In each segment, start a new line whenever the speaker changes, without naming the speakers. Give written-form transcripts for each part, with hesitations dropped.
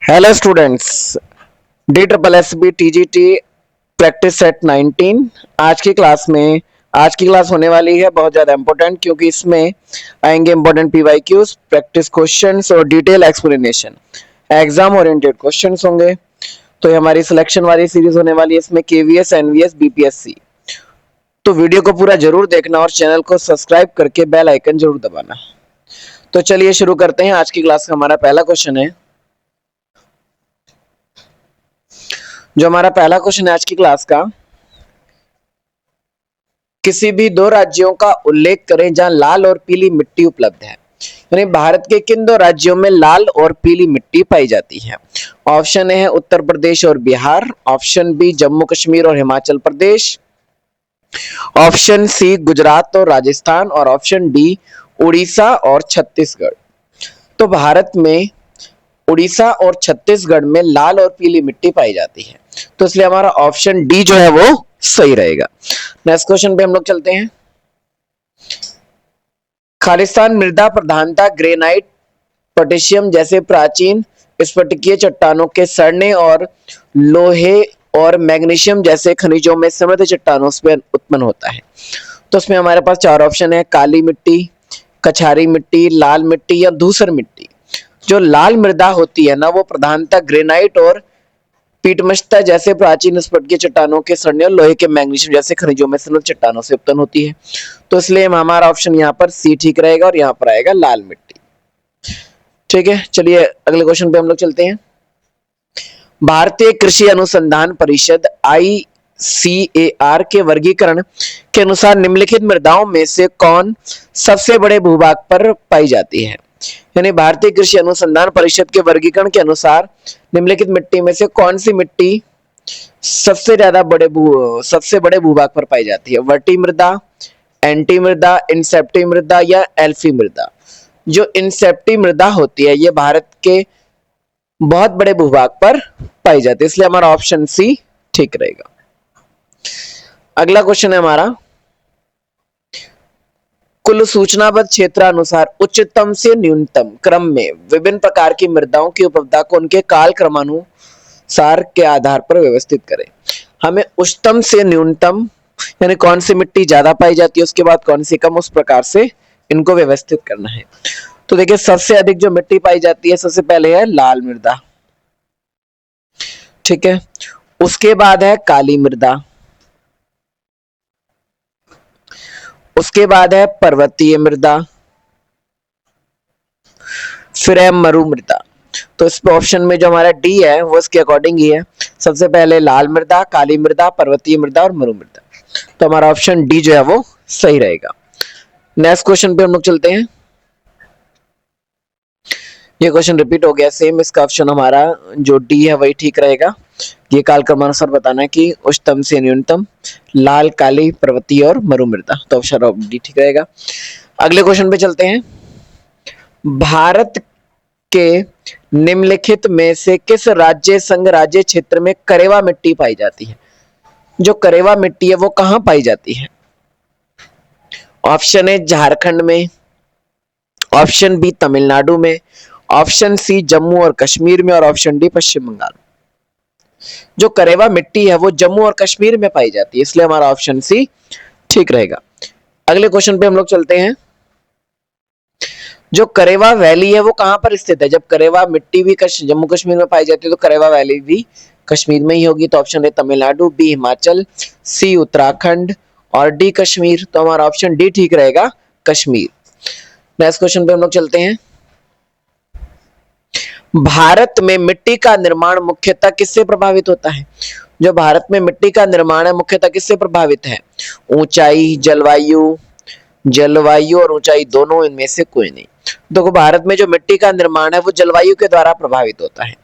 Hello students, D triple S B T G T practice set 19। आज की class होने वाली है बहुत ज़्यादा इंपॉर्टेंट, क्योंकि इसमें आएंगे इंपॉर्टेंट पीवाईक्यूज, प्रैक्टिस क्वेश्चंस और detail explanation. Exam oriented questions होंगे। तो ये हमारी सिलेक्शन वाली सीरीज होने वाली है, इसमें केवीएस, एनवीएस, बीपीएससी। तो वीडियो को पूरा जरूर देखना और चैनल को सब्सक्राइब करके बेल आइकन जरूर दबाना। तो चलिए शुरू करते हैं। आज की क्लास का हमारा पहला क्वेश्चन है। जो हमारा पहला क्वेश्चन है आज की क्लास का, किसी भी दो राज्यों का उल्लेख करें जहां लाल और पीली मिट्टी उपलब्ध है। यानी भारत के किन दो राज्यों में लाल और पीली मिट्टी पाई जाती है। ऑप्शन ए है उत्तर प्रदेश और बिहार, ऑप्शन बी जम्मू कश्मीर और हिमाचल प्रदेश, ऑप्शन सी गुजरात और राजस्थान, और ऑप्शन डी उड़ीसा और छत्तीसगढ़। तो भारत में उड़ीसा और छत्तीसगढ़ में लाल और पीली मिट्टी पाई जाती है, तो इसलिए हमारा ऑप्शन डी जो है वो सही रहेगा। नेक्स्ट क्वेश्चन पे हम लोग चलते हैं। खालिस्तान मृदा प्रधानता ग्रेनाइट, पोटेशियम जैसे प्राचीन स्फटिकीय चट्टानों के सड़ने और लोहे और मैग्नीशियम जैसे खनिजों में समृद्ध चट्टानों से उत्पन्न होता है। तो इसमें हमारे पास चार ऑप्शन है: काली मिट्टी, कछारी मिट्टी, लाल मिट्टी या धूसर मिट्टी। जो लाल मृदा होती है ना, वो प्रधानतः ग्रेनाइट और पीटमस्ता जैसे प्राचीन स्फटिकीय चट्टानों के सड़ने और लोहे के मैग्नीशियम जैसे खनिजों में समृद्ध चट्टानों से उत्पन्न होती है। तो इसलिए हमारा ऑप्शन यहाँ पर सी ठीक रहेगा और यहाँ पर आएगा लाल मिट्टी। ठीक है, चलिए अगले क्वेश्चन पे हम लोग चलते हैं। भारतीय कृषि अनुसंधान परिषद ICAR के वर्गीकरण के अनुसार निम्नलिखित मृदाओं में से कौन सबसे बड़े भूभाग पर पाई जाती है। यानी भारतीय कृषि अनुसंधान परिषद के वर्गीकरण के अनुसार निम्नलिखित मिट्टी में से कौन सी मिट्टी सबसे बड़े भूभाग पर पाई जाती है। वर्टी मृदा, एंटी मृदा, इंसेप्टी मृदा या एल्फी मृदा। जो इंसेप्टी मृदा होती है ये भारत के बहुत बड़े भूभाग पर पाई जाती है, इसलिए हमारा ऑप्शन सी ठीक रहेगा। अगला क्वेश्चन है हमारा, कुल सूचनाबद्ध क्षेत्रानुसार उच्चतम से न्यूनतम क्रम में विभिन्न प्रकार की मृदाओं की उपलब्धता को उनके काल क्रमानुसार के आधार पर व्यवस्थित करें। हमें उच्चतम से न्यूनतम यानी कौन सी मिट्टी ज्यादा पाई जाती है, उसके बाद कौन सी कम, उस प्रकार से इनको व्यवस्थित करना है। तो देखिए, सबसे अधिक जो मिट्टी पाई जाती है सबसे पहले है लाल मृदा, ठीक है। उसके बाद है काली मृदा, उसके बाद है पर्वतीय मृदा, फिर है मरु मृदा। तो इस ऑप्शन में जो हमारा डी है वो इसके अकॉर्डिंग ही है। सबसे पहले लाल मृदा, काली मृदा, पर्वतीय मृदा और मरु मृदा। तो हमारा ऑप्शन डी जो है वो सही रहेगा। नेक्स्ट क्वेश्चन पे हम लोग चलते हैं। ये क्वेश्चन रिपीट हो गया सेम, इसका ऑप्शन हमारा जो डी है वही ठीक रहेगा। ये काल क्रमानुसार बताना है कि उच्चतम से न्यूनतम, लाल, काली, पर्वतीय और मरु मृदा। तो ऑप्शन डी ठीक रहेगा। अगले क्वेश्चन पे चलते हैं। भारत के निम्नलिखित में से किस राज्य संघ राज्य क्षेत्र में करेवा मिट्टी पाई जाती है। जो करेवा मिट्टी है वो कहां पाई जाती है। ऑप्शन ए झारखंड में, ऑप्शन बी तमिलनाडु में, ऑप्शन सी जम्मू और कश्मीर में, और ऑप्शन डी पश्चिम बंगाल में। जो करेवा मिट्टी है वो जम्मू और कश्मीर में पाई जाती है, इसलिए हमारा ऑप्शन सी ठीक रहेगा। अगले क्वेश्चन पे हम लोग चलते हैं। जो करेवा वैली है वो कहां पर स्थित है। जब करेवा मिट्टी भी जम्मू कश्मीर में पाई जाती है तो करेवा वैली भी कश्मीर में ही होगी। तो option A Tamil Nadu, B Himachal, C Uttarakhand और डी कश्मीर। तो हमारा ऑप्शन डी ठीक रहेगा, कश्मीर। नेक्स्ट क्वेश्चन पे हम लोग चलते हैं। भारत में मिट्टी का निर्माण मुख्यतः किससे प्रभावित होता है। जो भारत में मिट्टी का निर्माण है मुख्यतः किससे प्रभावित है। ऊंचाई, जलवायु, जलवायु और ऊंचाई दोनों, इनमें से कोई नहीं। देखो, भारत में जो मिट्टी का निर्माण है वो जलवायु के द्वारा प्रभावित होता है,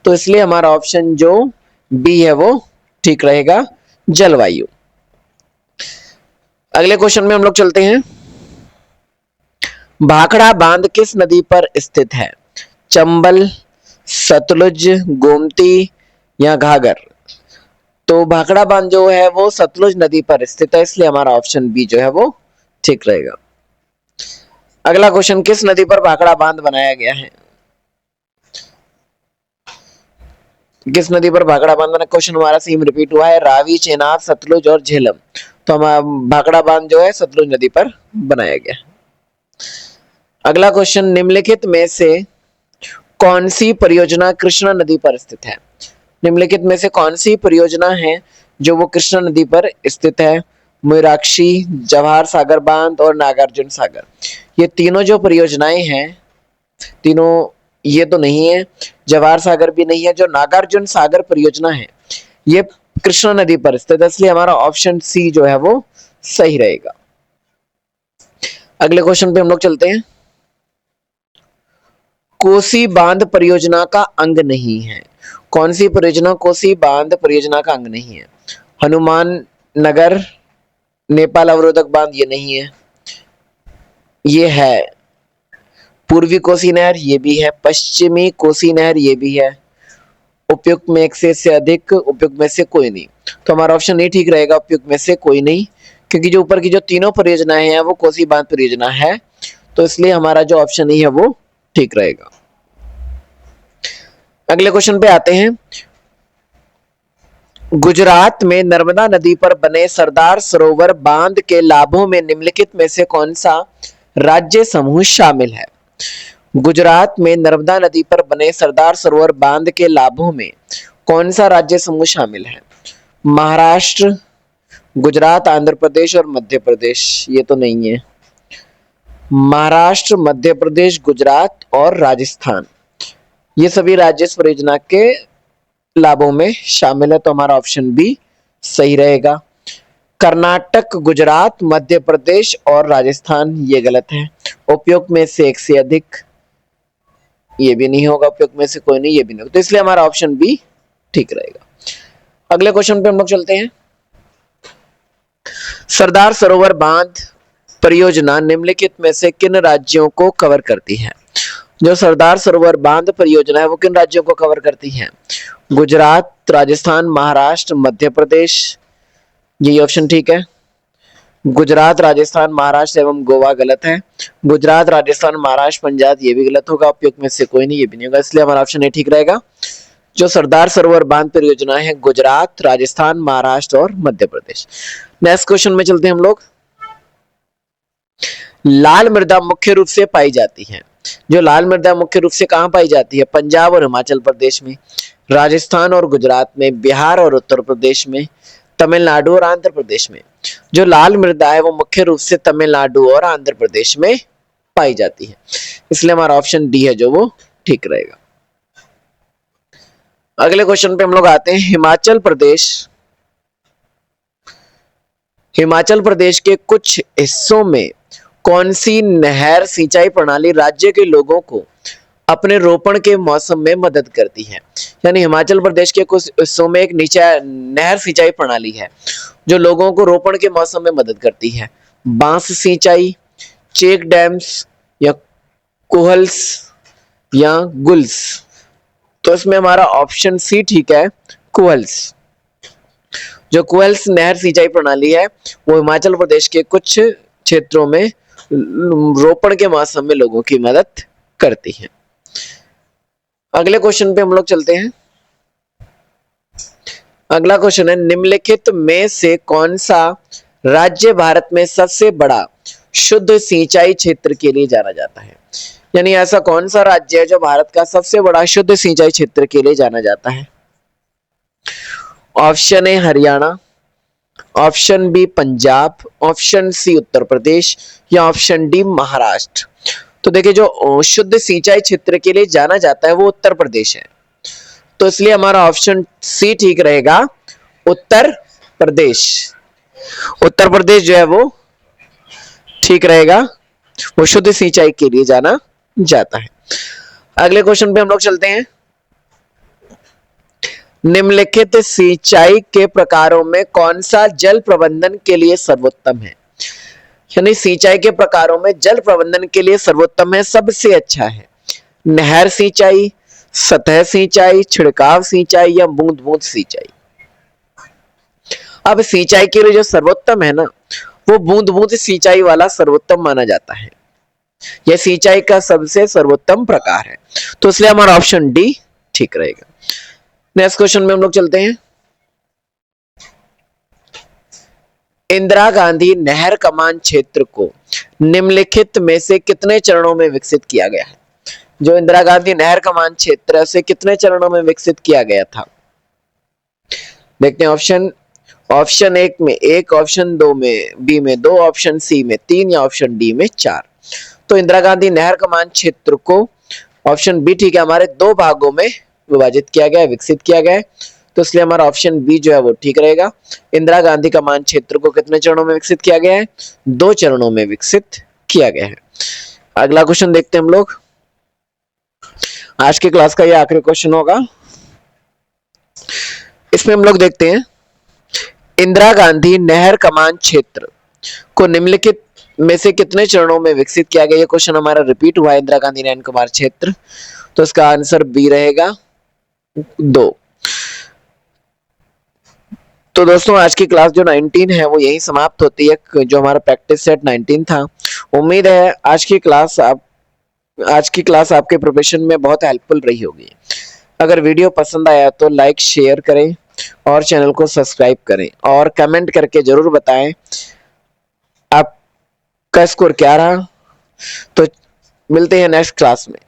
तो इसलिए हमारा ऑप्शन जो बी है वो ठीक रहेगा, जलवायु। अगले क्वेश्चन में हम लोग चलते हैं। भाखड़ा बांध किस नदी पर स्थित है। चंबल, सतलुज, गोमती या घाघर। तो भाखड़ा बांध जो है वो सतलुज नदी पर स्थित है, इसलिए हमारा ऑप्शन बी जो है वो ठीक रहेगा। अगला क्वेश्चन, किस नदी पर भाखड़ा बांध बनाया गया है। किस नदी पर भाखड़ा बांध बना? क्वेश्चन हमारा सेम रिपीट हुआ है, रावी, चेनाब, सतलुज और झेलम। तो हम भाखड़ा बांध जो है सतलुज नदी पर बनाया गया। अगला क्वेश्चन, निम्नलिखित में से कौन सी परियोजना कृष्णा नदी पर स्थित है? निम्नलिखित में से कौन सी परियोजना है जो वो कृष्णा नदी पर स्थित है? मयूराक्षी, जवाहर सागर बांध और नागार्जुन सागर। ये तीनों जो परियोजनाएं हैं, तीनों ये तो नहीं है, जवाहर सागर भी नहीं है, जो नागार्जुन सागर परियोजना है ये कृष्णा नदी पर स्थित है, इसलिए हमारा ऑप्शन सी जो है वो सही रहेगा। अगले क्वेश्चन पे हम लोग चलते हैं। कोसी बांध परियोजना का अंग नहीं है। कौन सी परियोजना कोसी बांध परियोजना का अंग नहीं है? हनुमान नगर, नेपाल अवरोधक बांध, ये नहीं है। ये है पूर्वी कोसी नहर, ये भी है। पश्चिमी कोसी नहर, ये भी है। उपयुक्त में एक से अधिक, उपयुक्त में से कोई नहीं। तो हमारा ऑप्शन नहीं ठीक रहेगा, उपयुक्त में से कोई नहीं, क्योंकि जो ऊपर की जो तीनों परियोजनाएं हैं वो कोसी बांध परियोजना है, तो इसलिए हमारा जो ऑप्शन नहीं है वो ठीक रहेगा। अगले क्वेश्चन पे आते हैं। गुजरात में नर्मदा नदी पर बने सरदार सरोवर बांध के लाभों में निम्नलिखित में से कौन सा राज्य समूह शामिल है? गुजरात में नर्मदा नदी पर बने सरदार सरोवर बांध के लाभों में कौन सा राज्य समूह शामिल है? महाराष्ट्र, गुजरात, आंध्र प्रदेश और मध्य प्रदेश। ये तो नहीं है। महाराष्ट्र, मध्य प्रदेश, गुजरात और राजस्थान, ये सभी राज्य इस परियोजना के लाभों में शामिल है, तो हमारा ऑप्शन बी सही रहेगा। कर्नाटक, गुजरात, मध्य प्रदेश और राजस्थान, ये गलत है। उपयुक्त में से एक से अधिक, ये भी नहीं होगा। उपयुक्त में से कोई नहीं, ये भी नहीं होगा, तो इसलिए हमारा ऑप्शन बी ठीक रहेगा। अगले क्वेश्चन पे हम लोग चलते हैं। सरदार सरोवर बांध परियोजना निम्नलिखित में से किन राज्यों को कवर करती है? जो सरदार सरोवर बांध परियोजना है वो किन राज्यों को कवर करती है? गुजरात, राजस्थान, महाराष्ट्र, मध्य प्रदेश। यही ऑप्शन ठीक है। गुजरात, राजस्थान, महाराष्ट्र एवं गोवा गलत है। गुजरात, राजस्थान, महाराष्ट्र, पंजाब, ये भी गलत होगा। उपयुक्त में से कोई नहीं, ये भी नहीं होगा, इसलिए हमारा ऑप्शन ए ठीक रहेगा। जो सरदार सरोवर बांध परियोजना है गुजरात, राजस्थान, महाराष्ट्र और मध्य प्रदेश। नेक्स्ट क्वेश्चन में चलते हैं हम लोग। लाल मृदा मुख्य रूप से पाई जाती है। जो लाल मृदा मुख्य रूप से कहां पाई जाती है? पंजाब और हिमाचल प्रदेश में, राजस्थान और गुजरात में, बिहार और उत्तर प्रदेश में, तमिलनाडु और आंध्र प्रदेश में। जो लाल मृदा है वो मुख्य रूप से तमिलनाडु और आंध्र प्रदेश में पाई जाती है, इसलिए हमारा ऑप्शन डी है जो वो ठीक रहेगा। अगले क्वेश्चन पे हम लोग आते हैं। हिमाचल प्रदेश के कुछ हिस्सों में कौन सी नहर सिंचाई प्रणाली राज्य के लोगों को अपने रोपण के मौसम में मदद करती है? यानी हिमाचल प्रदेश के कुछ हिस्सों में एक नहर सिंचाई प्रणाली है जो लोगों को रोपण के मौसम में मदद करती है। बांस सिंचाई, चेक डैम्स या कुहल्स या गुल्स। तो इसमें हमारा ऑप्शन सी ठीक है, कुहल्स। जो कुहल्स नहर सिंचाई प्रणाली है वो हिमाचल प्रदेश के कुछ क्षेत्रों में रोपण के मौसम में लोगों की मदद करती है। अगले क्वेश्चन पे हम लोग चलते हैं। अगला क्वेश्चन है, निम्नलिखित में से कौन सा राज्य भारत में सबसे बड़ा शुद्ध सिंचाई क्षेत्र के लिए जाना जाता है? यानी ऐसा कौन सा राज्य है जो भारत का सबसे बड़ा शुद्ध सिंचाई क्षेत्र के लिए जाना जाता है? Option A Haryana, option B Punjab, option C Uttar Pradesh या ऑप्शन डी महाराष्ट्र। तो देखिए, जो शुद्ध सिंचाई क्षेत्र के लिए जाना जाता है वो उत्तर प्रदेश है, तो इसलिए हमारा ऑप्शन सी ठीक रहेगा, उत्तर प्रदेश। उत्तर प्रदेश जो है वो ठीक रहेगा, वो शुद्ध सिंचाई के लिए जाना जाता है। अगले क्वेश्चन पे हम लोग चलते हैं। निम्नलिखित सिंचाई के प्रकारों में कौन सा जल प्रबंधन के लिए सर्वोत्तम है? यानी सिंचाई के प्रकारों में जल प्रबंधन के लिए सर्वोत्तम है, सबसे अच्छा है। नहर सिंचाई, सतह सिंचाई, छिड़काव सिंचाई या बूंद बूंद सिंचाई। अब सिंचाई के लिए जो सर्वोत्तम है ना, वो बूंद बूंद सिंचाई वाला सर्वोत्तम माना जाता है। यह सिंचाई का सबसे सर्वोत्तम प्रकार है, तो इसलिए हमारा ऑप्शन डी ठीक रहेगा। नेक्स्ट क्वेश्चन में हम लोग चलते हैं। इंदिरा गांधी नहर कमान क्षेत्र को निम्नलिखित में से कितने चरणों में विकसित किया गया है? जो इंदिरा गांधी नहर कमान क्षेत्र है उसे कितने चरणों में विकसित किया गया था? देखते हैं ऑप्शन। ऑप्शन 1 में 1, ऑप्शन 2 में, बी में 2, ऑप्शन सी में 3 या ऑप्शन डी में 4। तो इंदिरा गांधी नहर कमान क्षेत्र को ऑप्शन बी ठीक है हमारे 2 भागों में विभाजित किया गया है, विकसित किया गया है, तो इसलिए हमारा ऑप्शन बी जो है वो ठीक रहेगा। इंदिरा गांधी कमान क्षेत्र को कितने चरणों में विकसित किया गया है? 2 चरणों में विकसित किया गया है। अगला क्वेश्चन देखते हैं हम लोग। आज की क्लास का ये आखिरी क्वेश्चन होगा। इसमें हम लोग देखते हैं इंदिरा गांधी नहर कमान क्षेत्र को निम्नलिखित में से कितने चरणों में विकसित किया गया? ये क्वेश्चन हमारा रिपीट हुआ है, इंदिरा गांधी नहर कमान क्षेत्र, तो इसका आंसर बी रहेगा 2। तो दोस्तों आज की क्लास जो 19 है वो यही समाप्त होती है, जो हमारा प्रैक्टिस सेट 19 था। उम्मीद है आज की क्लास आपके प्रिपरेशन में बहुत हेल्पफुल रही होगी। अगर वीडियो पसंद आया तो लाइक शेयर करें और चैनल को सब्सक्राइब करें और कमेंट करके जरूर बताएं आपका स्कोर क्या रहा। तो मिलते हैं नेक्स्ट क्लास में।